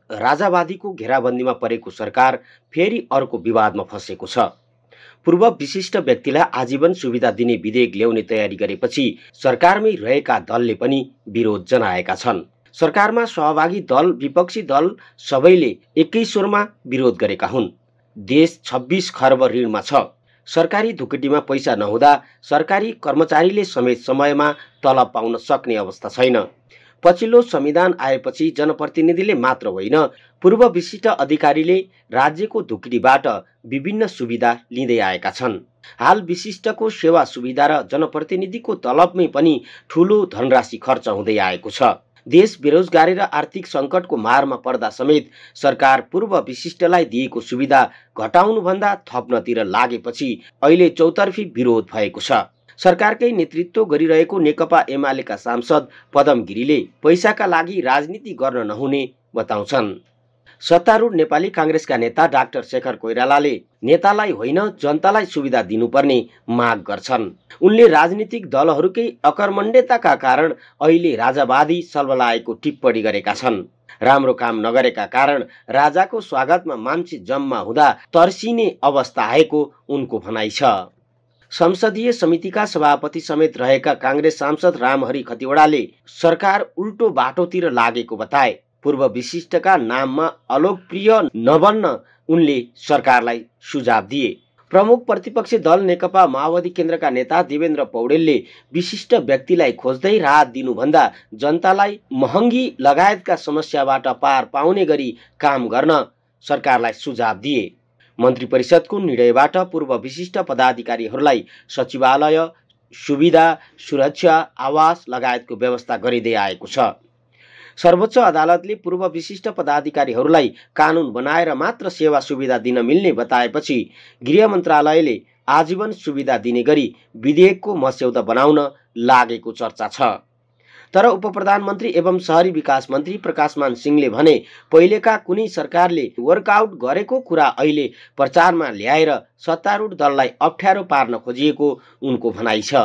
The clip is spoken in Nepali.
राजावादीको घेराबन्दीमा परेको सरकार फेरि अर्को विवादमा फँसेको छ। पूर्व विशिष्ट व्यक्तिलाई आजीवन सुविधा दिने विधेयक ल्याउने तयारी गरेपछि सरकारमै रहेका दलले पनि विरोध जनाएका छन्। सरकारमा सहभागी दल विपक्षी दल सबैले एकै स्वरमा विरोध गरेका हुन्। देश 26 खर्ब ऋणमा छ। सरकारी धुकुटीमा पैसा नहुँदा सरकारी कर्मचारीले समेत समयमा तलब पाउन सक्ने अवस्था छैन। पछिल्लो संविधान आएपछि जनप्रतिनिधिले मात्र होइन, पूर्व विशिष्ट अधिकारीले राज्यको धुकुटीबाट विभिन्न सुविधा लिँदै आएका छन्। हाल विशिष्टको सेवा सुविधा र जनप्रतिनिधिको तलबमै पनि ठूलो धनराशि खर्च हुँदै आएको छ। देश बेरोजगारी र आर्थिक सङ्कटको मारमा पर्दा समेत सरकार पूर्व विशिष्टलाई दिएको सुविधा घटाउनुभन्दा थप्नतिर लागेपछि अहिले चौतर्फी विरोध भएको छ। सरकारकै नेतृत्व गरिरहेको नेकपा एमालेका सांसद पदम गिरीले पैसाका लागि राजनीति गर्न नहुने बताउँछन्। सत्तारूढ नेपाली काङ्ग्रेसका नेता डाक्टर शेखर कोइरालाले नेतालाई होइन जनतालाई सुविधा दिनुपर्ने माग गर्छन्। उनले राजनीतिक दलहरूकै अकर्मण्यताका कारण अहिले राजावादी सल्बलाएको टिप्पणी गरेका छन्। राम्रो काम नगरेका कारण राजाको स्वागतमा मान्छे जम्मा हुँदा तर्सिने अवस्था आएको उनको भनाइ छ। संसदीय समितिका सभापति समेत रहेका काङ्ग्रेस सांसद रामहरि खतिवडाले सरकार उल्टो बाटोतिर लागेको बताए। पूर्व विशिष्टका नाममा अलोकप्रिय नबन्न उनले सरकारलाई सुझाव दिए। प्रमुख प्रतिपक्षी दल नेकपा माओवादी केन्द्रका नेता देवेन्द्र पौडेलले विशिष्ट व्यक्तिलाई खोज्दै राहत दिनुभन्दा जनतालाई महँगी लगायतका समस्याबाट पार पाउने गरी काम गर्न सरकारलाई सुझाव दिए। मन्त्री परिषदको निर्णयबाट पूर्व विशिष्ट पदाधिकारीहरूलाई सचिवालय, सुविधा, सुरक्षा, आवास लगायतको व्यवस्था गरिँदै आएको छ। सर्वोच्च अदालतले पूर्व विशिष्ट पदाधिकारीहरूलाई कानुन बनाएर मात्र सेवा सुविधा दिन मिल्ने बताएपछि गृह मन्त्रालयले आजीवन सुविधा दिने गरी विधेयकको मस्यौदा बनाउन लागेको चर्चा छ। तर उपप्रधानमन्त्री एवं शहरी विकास मन्त्री प्रकाशमान सिंहले भने पहिलेका कुनै सरकारले वर्कआउट गरेको कुरा अहिले प्रचारमा ल्याएर सत्तारूढ दललाई अप्ठ्यारो पार्न खोजिएको उनको भनाइ छ।